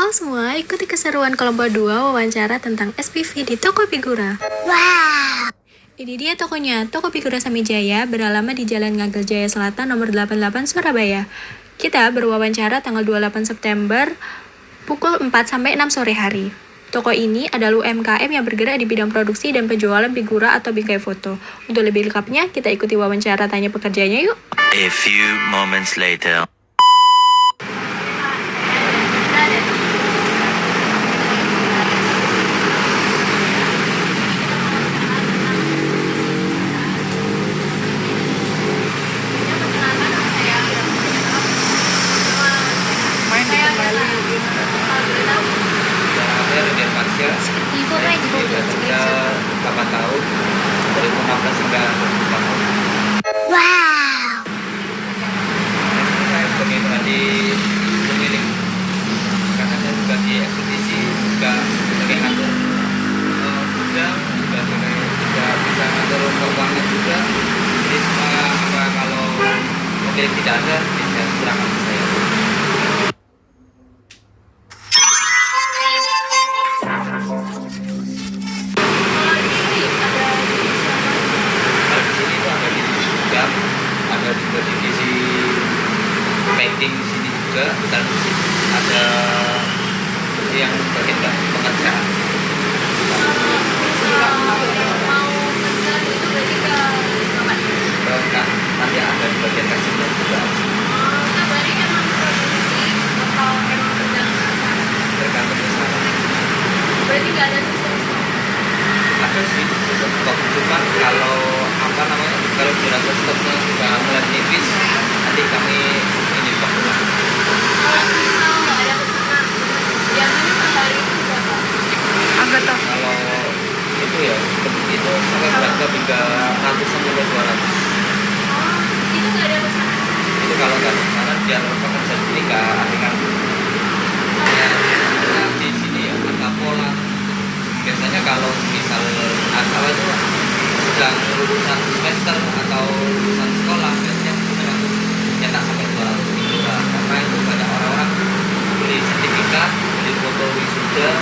Halo semua, ikuti keseruan kelompok 2 wawancara tentang SPV di Toko Figura. Wow! Ini dia tokonya, Toko Figura Samijaya, beralamat di Jalan Ngagel Jaya Selatan nomor 88 Surabaya. Kita berwawancara tanggal 28 September pukul 4 sampai 6 sore hari. Toko ini adalah UMKM yang bergerak di bidang produksi dan penjualan figura atau bingkai foto. Untuk lebih lengkapnya, kita ikuti wawancara tanya pekerjanya yuk. A few moments later. Saya Rudian Marsya, saya kerja 8 tahun, 2016 hingga 2004 tahun. Wow! Saya sebagai pelatih pemilik, karena saya juga di ekspedisi, juga sebagai ngatur gudang, juga bisa ngatur keuangan juga. Jadi semua kalau pemilik tidak ada, bisa serahkan ke saya. Ada juga divisi painting di sini juga, dan ada yang bagian pengerjaan. Nanti ada di bagian kasih juga. Tergantung misalnya. Berarti nggak ada Ada sih, stok, cuma kalau kalau dirasa stoknya sudah mulai tipis, nanti kami ini stok ulang. Kalau itu ya, itu sampai berapa hingga ratusan sampai 200. Itu kalau nggak ada pesanan, biar pekerja ini nggak aneh-aneh. Ya, di sini ya, ada pola. Biasanya kalau misal asal itu sedang lulusan semester atau lulusan sekolah, biasanya memang nyetak sampai 200 gitu lah. Karena itu banyak orang-orang beli sertifikat, beli foto wisuda,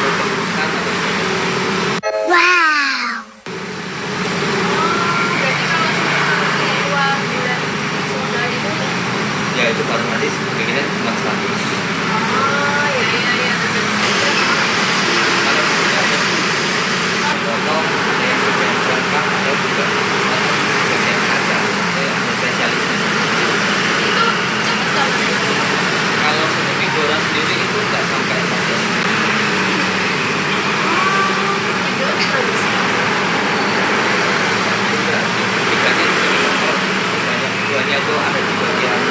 foto lulusan atau sebagainya. Wow! Ya itu baru nanti bikinnya cuma 100. Foto ada yang bagian jangka, ada juga bagian kaca, ada spesialisnya. Kalau satu figura sendiri itu nggak sampai 15. Enggak, tiganya banyak figuranya itu ada di bagian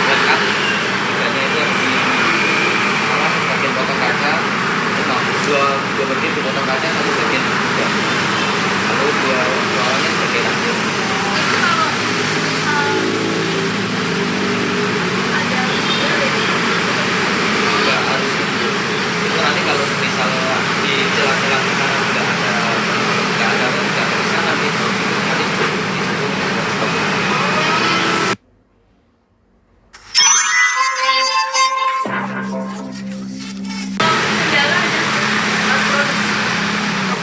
lengkap, tiganya itu ada di bagian potong kaca, dua bagian dipotong kaca, satu bagian juga, lalu dua orangnya sebagai lanjut. Nggak harus itu nanti kalau misal di celah-celah di sana nggak ada tulisan nanti itu nanti di situ stop.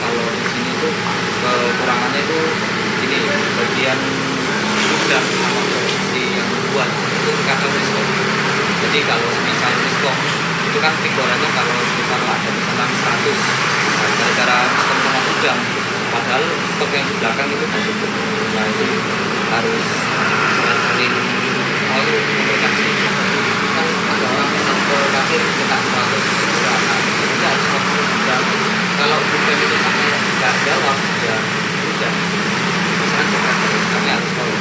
Kalau di sini tuh kekurangannya itu ini bagian gudang sama produksi yang buat itu karena miskom. Jadi kalau misal miskom itu kan figuranya kalau misal ada misalkan 100, gara-gara miskom sama gudang, padahal stok yang di belakang itu kan cukup. Nah itu harus sering komunikasi. Kan ada orang pesan ke kasir minta 100 berapa, itu harus komunikasi. Kalau bukan itu sampai nggak jawab, ya udah. Misalnya kami harus tahu.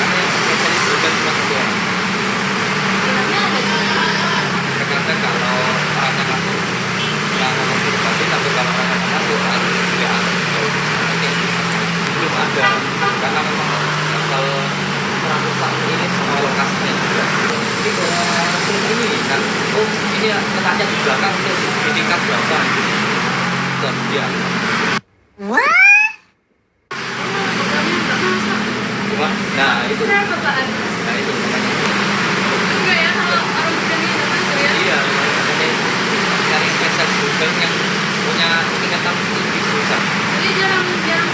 Karena spesialis bukan cuma satu orang. Terkadang kalau orangnya masuk, nggak ngomong privasi, tapi kalau orangnya masuk harus dia belum ada. Karena memang level peratusan ini semua lokasinya juga. Jadi kalau ini kan, oh ini letaknya di belakang terus yang punya tingkatan tinggi susah. Jadi jarang cuti lah.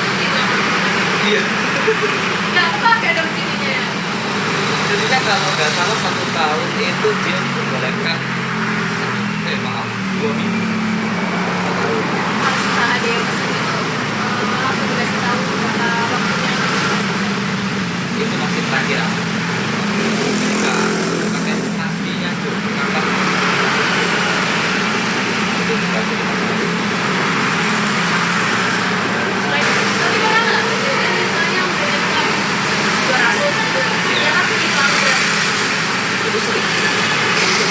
Iya. Nggak pakai dong ininya ya. Jadi kan kalau nggak salah 1 tahun itu dia dibolehkan maaf 2 minggu. Harus usaha ada yang pesen gitu. Langsung dikasih tahu kata waktunya. Itu masih terakhir aku. Enggak pakai pastinya tuh kapan itu juga jadi masalah. Selain itu, tapi kadang nggak kejadian misalnya udah nyetok 200 gitu. Ya tapi hilang berat. Itu sering.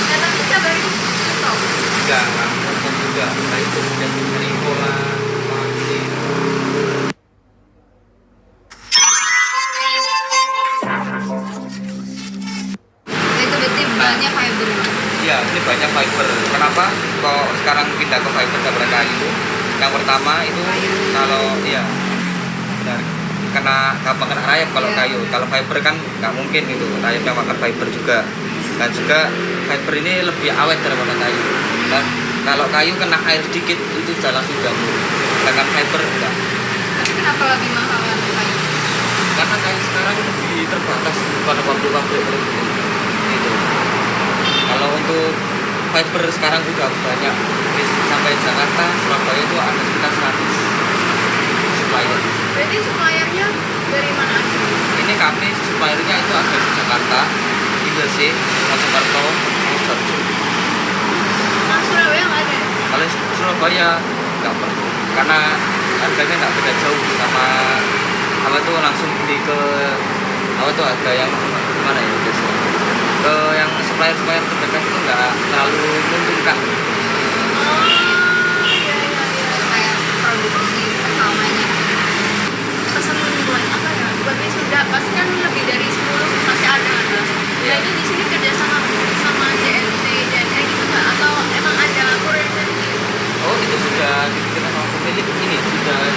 Ya tapi setiap hari itu stop. Enggak, nonton juga. Nah itu sudah dari pola vaksin. Itu berarti banyak fiber. Iya, ini banyak fiber. Kenapa kok sekarang pindah ke fiber daripada kayu? Yang pertama itu kalau iya benar kena gampang kena rayap kalau Iya. kayu. Kalau fiber kan nggak mungkin gitu, rayapnya makan fiber juga. Dan juga fiber ini lebih awet daripada kayu. Dan kalau kayu kena air dikit itu sudah langsung jamur. Sedangkan fiber enggak. Tapi kenapa lebih mahal kayu? Karena kayu sekarang lebih terbatas pada pabrik-pabrik itu. Kalau untuk fiber sekarang udah banyak sampai Jakarta, Surabaya itu ada sekitar 100 supplier. Berarti suppliernya dari mana aja? Ini kami suppliernya itu ada di Jakarta, di Gresik, Mojokerto, Sidoarjo. Nah, Surabaya nggak ada ya? Kalau Surabaya nggak perlu, karena harganya nggak beda jauh sama apa tuh langsung beli ke apa tuh harga yang mana ya biasanya ke yang supplier terdekat itu nggak terlalu menguntungkan. Kayak produksi utamanya. Pesan buat apa ya? Buat wisuda pasti kan lebih dari 10 masih ada kan? Nah itu di sini kerja sama JNT gitu nggak? Atau emang ada koordinasi gitu? Oh itu sudah dibikin sama pemilik ini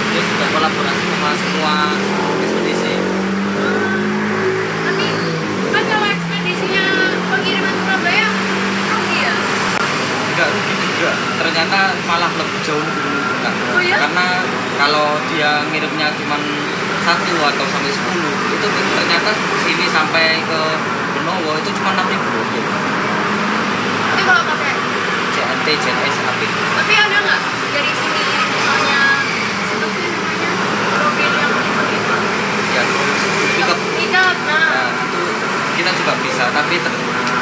dia sudah kolaborasi sama semua ekspedisi. Tapi kan kalau ekspedisinya pengiriman Surabaya rugi ya? Enggak rugi juga, ternyata malah lebih jauh lebih menguntungkan. Oh iya? Karena kalau dia ngirimnya cuma 1 atau sampai 10 itu ternyata sini sampai ke Benowo itu cuma 6.000 rupiah. Tapi kalau pakai JNT, JNS, AP. tapi ada nggak dari sini misalnya sebetulnya namanya profil yang itu Ya, pickup. tidak nah Nah, itu kita juga bisa, tapi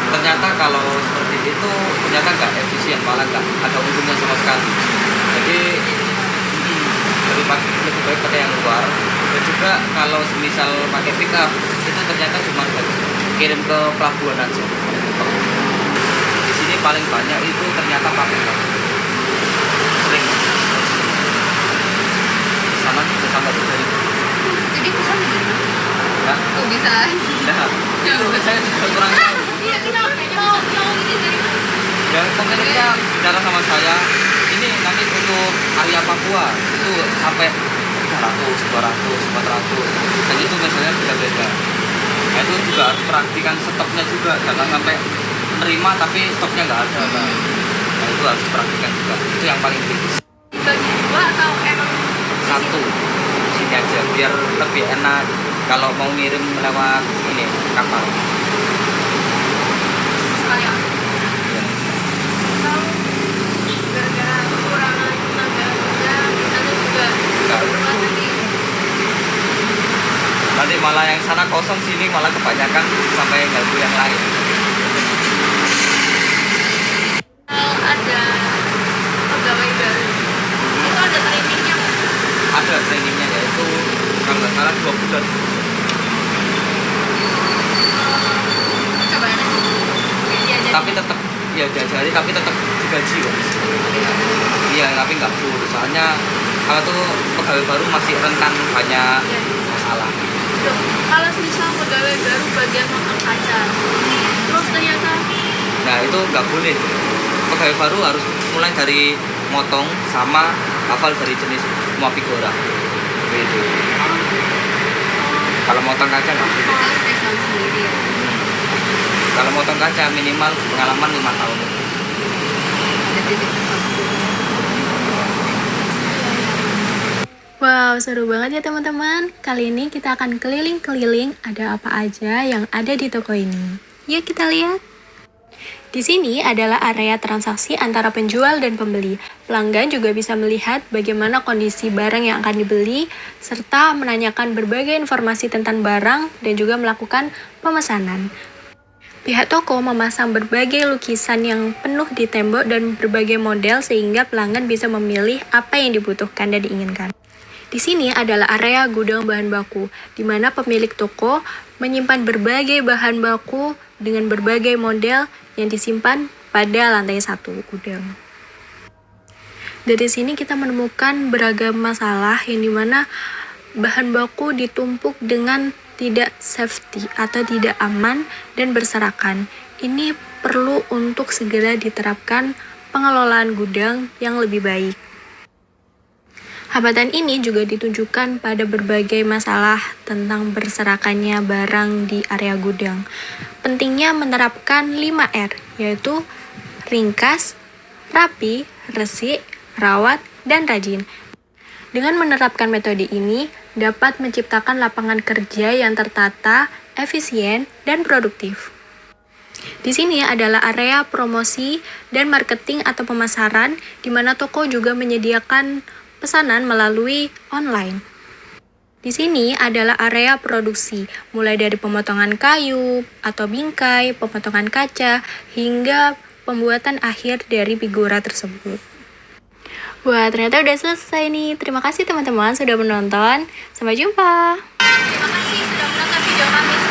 ternyata kalau seperti itu ternyata nggak efisien, malah nggak ada untungnya sama sekali. Jadi lebih baik pakai yang luar. Dan juga kalau misal pakai pickup itu ternyata cuma kirim ke pelabuhan aja. Di sini paling banyak itu ternyata pakai sering. Sama juga sampai 3.000. jadi pesan gimana Nah, kok bisa nah, itu saya juga kurang tahu. iya kenapa mau ini dari mana Dan pemiliknya bicara sama saya, ini nanti untuk area Papua itu sampai 300, 200, 400 dan itu misalnya beda-beda. Nah itu juga harus perhatikan stoknya juga, jangan sampai menerima tapi stoknya nggak ada. Nah itu harus perhatikan juga, itu yang paling kritis. dibagi dua atau emang Satu, sini aja biar lebih enak kalau mau ngirim lewat ini kapal. sekalian atau gara-gara kekurangan tenaga kerja atau juga rumah tadi Nanti malah yang sana kosong, sini malah kebanyakan sampai ganggu yang lain. kalau ada pegawai baru itu ada trainingnya nggak? Ada trainingnya, yaitu kalau nggak salah 2 bulan. Coba ya diajarin Tapi tetap ya diajari, tapi tetap digaji kok. Iya, tapi nggak full. Soalnya kalau tuh pegawai baru masih rentan banyak masalah. Loh, kalau misal pegawai baru bagian motong kaca terus ternyata Nah itu nggak boleh. Pegawai baru harus mulai dari motong sama hafal dari jenis Mapigora. Gitu. Kalau motong kaca nggak boleh. kalau spesial sendiri ya Kalau motong kaca minimal pengalaman 5 tahun. ada titik tertentu Wow, seru banget ya teman-teman. Kali ini kita akan keliling-keliling ada apa aja yang ada di toko ini. Yuk kita lihat. Di sini adalah area transaksi antara penjual dan pembeli. Pelanggan juga bisa melihat bagaimana kondisi barang yang akan dibeli, serta menanyakan berbagai informasi tentang barang dan juga melakukan pemesanan. Pihak toko memasang berbagai lukisan yang penuh di tembok dan berbagai model sehingga pelanggan bisa memilih apa yang dibutuhkan dan diinginkan. Di sini adalah area gudang bahan baku, di mana pemilik toko menyimpan berbagai bahan baku dengan berbagai model yang disimpan pada lantai 1 gudang. Dari sini kita menemukan beragam masalah yang dimana bahan baku ditumpuk dengan tidak safety atau tidak aman dan berserakan. Ini perlu untuk segera diterapkan pengelolaan gudang yang lebih baik. Hambatan ini juga ditunjukkan pada berbagai masalah tentang berserakannya barang di area gudang. Pentingnya menerapkan 5R, yaitu ringkas, rapi, resik, rawat, dan rajin. Dengan menerapkan metode ini, dapat menciptakan lapangan kerja yang tertata, efisien, dan produktif. Di sini adalah area promosi dan marketing atau pemasaran, di mana toko juga menyediakan pesanan melalui online. Di sini adalah area produksi, mulai dari pemotongan kayu atau bingkai, pemotongan kaca, hingga pembuatan akhir dari figura tersebut. Wah, ternyata udah selesai nih. Terima kasih teman-teman sudah menonton. Sampai jumpa. Terima kasih sudah menonton video kami.